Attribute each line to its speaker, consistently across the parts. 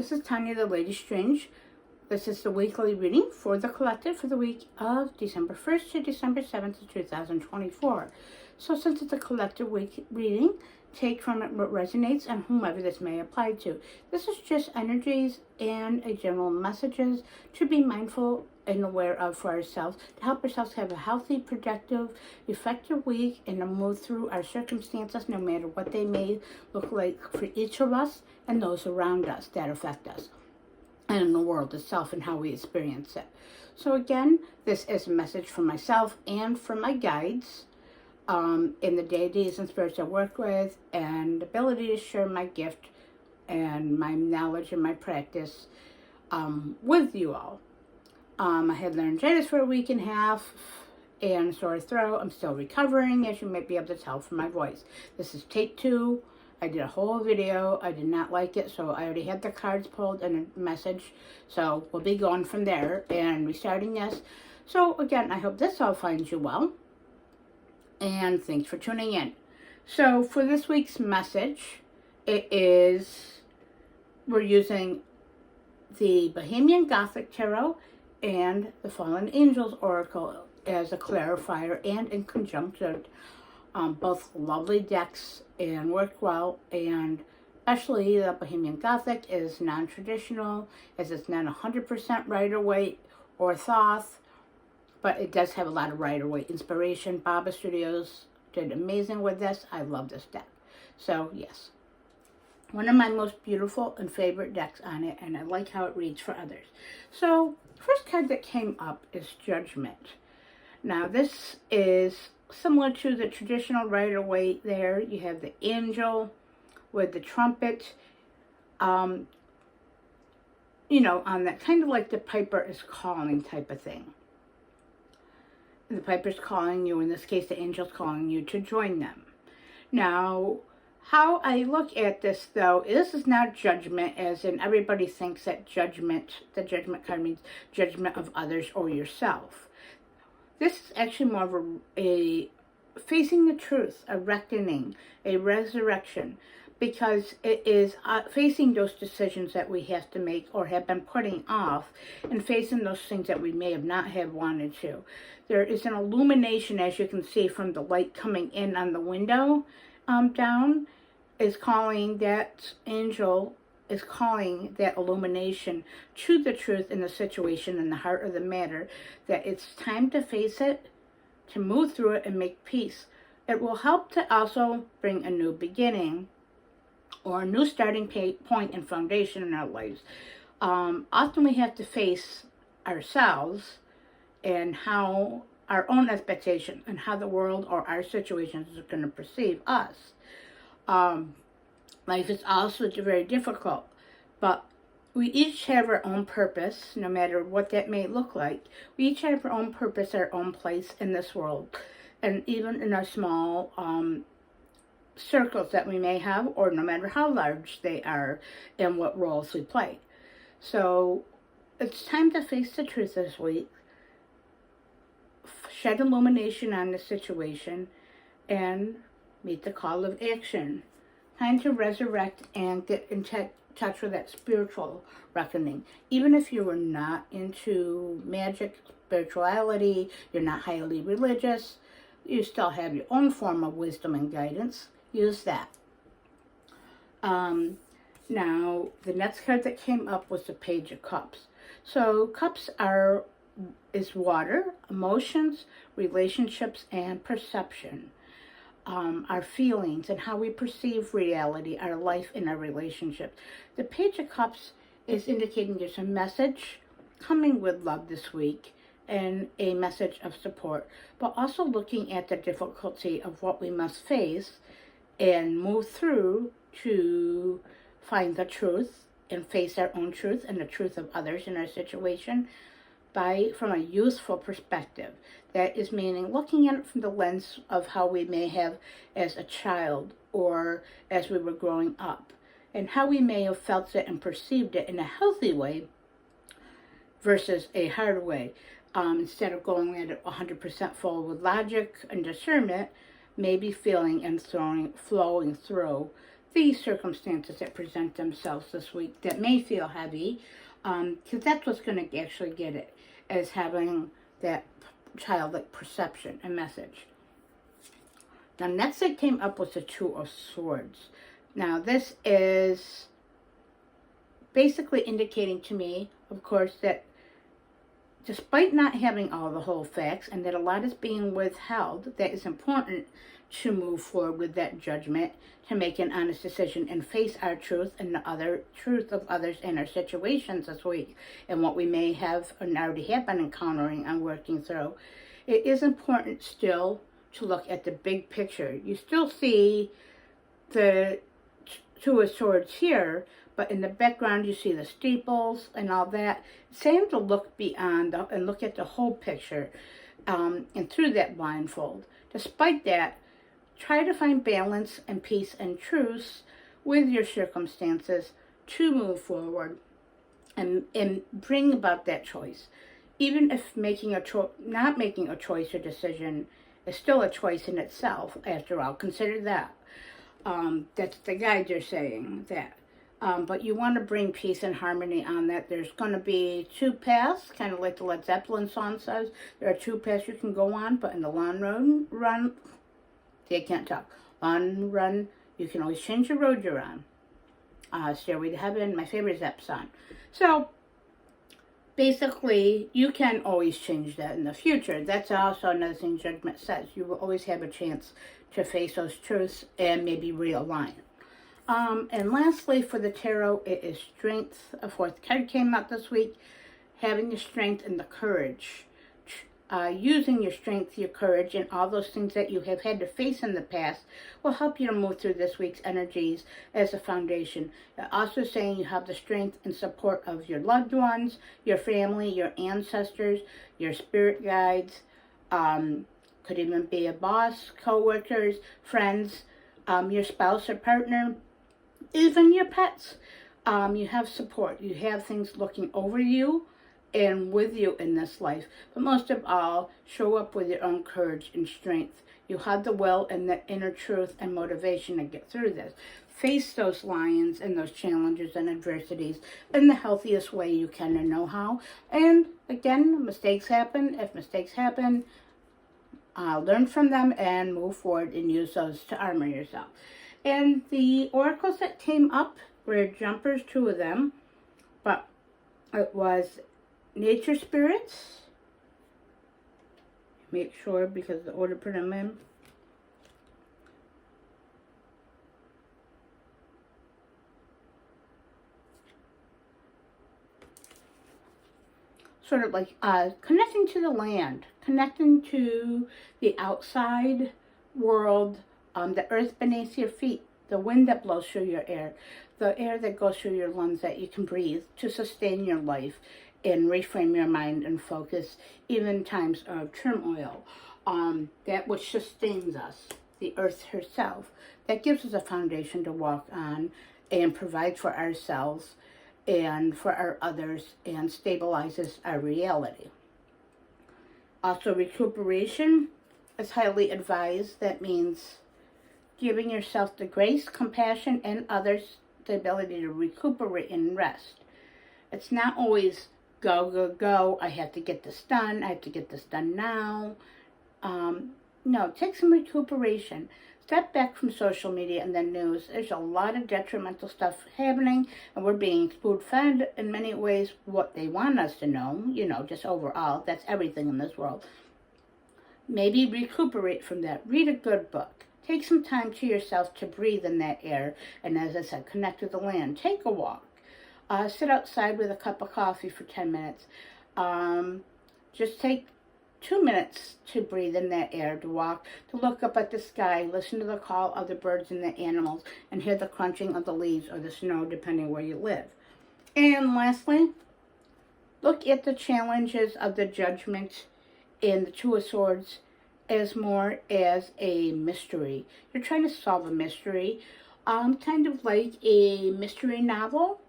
Speaker 1: this is Tanya the Lady Strange. This is the weekly reading for the collective for the week of December 1st to December 7th of 2024. So since it's a collective week reading, take from it what resonates and whomever this may apply to. This is just energies and a general messages to be mindful and aware of for ourselves, to help ourselves have a healthy, productive, effective week and to move through our circumstances, no matter what they may look like for each of us and those around us that affect us, and in the world itself and how we experience it. So again, this is a message for myself and for my guides in the deities and spirits I work with, and the ability to share my gift and my knowledge and my practice with you all. I had laryngitis for a week and a half and sore throat. I'm still recovering, as you might be able to tell from my voice. This is take 2. I did a whole video. I did not like it, so I already had the cards pulled and a message. So we'll be going from there and restarting this. So again, I hope this all finds you well. And thanks for tuning in. So for this week's message, we're using the Bohemian Gothic Tarot and the Fallen Angels Oracle as a clarifier and in conjunction. Both lovely decks and work well, and especially the Bohemian Gothic is non-traditional, as it's not 100% Rider-Waite or Thoth, but it does have a lot of Rider-Waite inspiration. Baba Studios did amazing with this. I love this deck. So yes, one of my most beautiful and favorite decks on it, and I like how it reads for others. So first card that came up is Judgment. Now this is similar to the traditional Rider-Waite. There you have the angel with the trumpet, on that kind of like the piper is calling type of thing. The piper's calling you, in this case the angel's calling you to join them. Now, how I look at this though, this is not judgment as in everybody thinks that the judgment card means judgment of others or yourself. This is actually more of a facing the truth, a reckoning, a resurrection, because it is facing those decisions that we have to make or have been putting off, and facing those things that we may have not have wanted to. There is an illumination, as you can see from the light coming in on the window down, is calling that angel, is calling that illumination to the truth in the situation, in the heart of the matter, that it's time to face it, to move through it and make peace. It will help to also bring a new beginning or a new starting point and foundation in our lives. Often we have to face ourselves and how our own expectations and how the world or our situations are going to perceive us. Life is also very difficult, but we each have our own purpose, no matter what that may look like. We each have our own purpose, our own place in this world, and even in our small circles that we may have, or no matter how large they are and what roles we play. So it's time to face the truth this week, shed illumination on the situation, and meet the call of action. Time to resurrect and get in touch with that spiritual reckoning. Even if you are not into magic, spirituality, you're not highly religious, you still have your own form of wisdom and guidance. Use that. Now, the next card that came up was the Page of Cups. So cups is water, emotions, relationships, and perception. Our feelings and how we perceive reality, our life, and our relationships. The Page of Cups is indicating there's a message coming with love this week and a message of support, but also looking at the difficulty of what we must face and move through to find the truth and face our own truth and the truth of others in our situation from a youthful perspective. That is meaning looking at it from the lens of how we may have as a child or as we were growing up, and how we may have felt it and perceived it in a healthy way versus a hard way. Instead of going at it 100% full with logic and discernment, maybe feeling and flowing through the circumstances that present themselves this week that may feel heavy, because that's what's going to actually get it, is having that childlike perception and message. Now, next I came up with the Two of Swords. Now, this is basically indicating to me, of course, that despite not having all the whole facts and that a lot is being withheld, that is important to move forward with that judgment, to make an honest decision and face our truth and the other truth of others in our situations this week and what we may have and already have been encountering and working through. It is important still to look at the big picture. You still see the Two of Swords here, but in the background you see the steeples and all that. Same to look beyond and look at the whole picture and through that blindfold. Despite that, try to find balance and peace and truce with your circumstances to move forward and bring about that choice. Even if not making a choice or decision is still a choice in itself, after all, consider that. That's the guide you're saying that. But you want to bring peace and harmony on that. There's going to be two paths, kind of like the Led Zeppelin song says. There are two paths you can go on, but in the long run, see, I can't talk. Long run, you can always change the road you're on. Stairway to Heaven, my favorite Zepp song. So, basically, you can always change that in the future. That's also another thing Judgment says. You will always have a chance to face those truths and maybe realign. And lastly, for the tarot, it is strength. A fourth card came out this week. Having the strength and the courage. Using your strength, your courage, and all those things that you have had to face in the past will help you to move through this week's energies as a foundation. Also saying you have the strength and support of your loved ones, your family, your ancestors, your spirit guides, could even be a boss, co-workers, friends, your spouse or partner, even your pets. You have support. You have things looking over you and with you in this life. But most of all, show up with your own courage and strength. You have the will and the inner truth and motivation to get through this. Face those lions and those challenges and adversities in the healthiest way you can and know how. And again, mistakes happen. If mistakes happen, learn from them and move forward and use those to armor yourself. And the oracles that came up were jumpers, two of them, but it was nature spirits. Make sure, because the order put them in. Sort of like connecting to the land, connecting to the outside world, the earth beneath your feet, the wind that blows through your air, the air that goes through your lungs that you can breathe to sustain your life and reframe your mind and focus, even in times of turmoil. That which sustains us, the earth herself, that gives us a foundation to walk on and provide for ourselves and for our others and stabilizes our reality. Also, recuperation is highly advised. That means giving yourself the grace, compassion, and others the ability to recuperate and rest. It's not always go, go, go. I have to get this done. I have to get this done now. No, take some recuperation. Step back from social media and the news. There's a lot of detrimental stuff happening, and we're being spoon-fed in many ways what they want us to know, just overall. That's everything in this world. Maybe recuperate from that. Read a good book. Take some time to yourself to breathe in that air, and as I said, connect with the land. Take a walk. Sit outside with a cup of coffee for 10 minutes. Just take 2 minutes to breathe in that air, to walk, to look up at the sky, listen to the call of the birds and the animals, and hear the crunching of the leaves or the snow, depending where you live. And lastly, look at the challenges of the Judgment in the Two of Swords as more as a mystery. You're trying to solve a mystery, kind of like a mystery novel.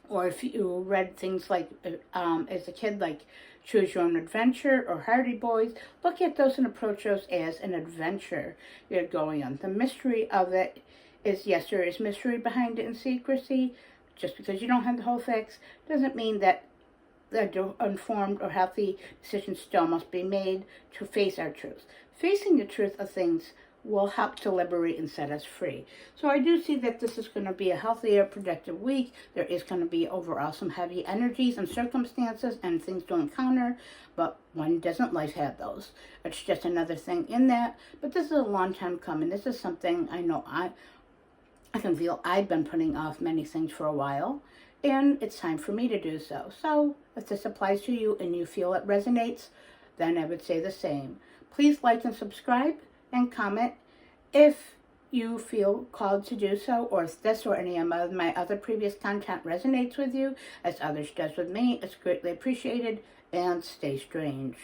Speaker 1: Or if you read things like, as a kid, like Choose Your Own Adventure or Hardy Boys, look at those and approach those as an adventure you're going on. The mystery of it is, yes, there is mystery behind it and secrecy. Just because you don't have the whole facts doesn't mean that the informed or healthy decisions still must be made to face our truth. Facing the truth of things will help to liberate and set us free. So I do see that this is going to be a healthier, productive week. There is going to be overall some heavy energies and circumstances and things to encounter, but when doesn't life have those? It's just another thing in that. But this is a long time coming. This is something I know I can feel I've been putting off many things for a while, and it's time for me to do so. So if this applies to you and you feel it resonates, then I would say the same. Please like and subscribe and comment if you feel called to do so, or if this or any of my other previous content resonates with you, as others does with me. It's greatly appreciated, and stay strange.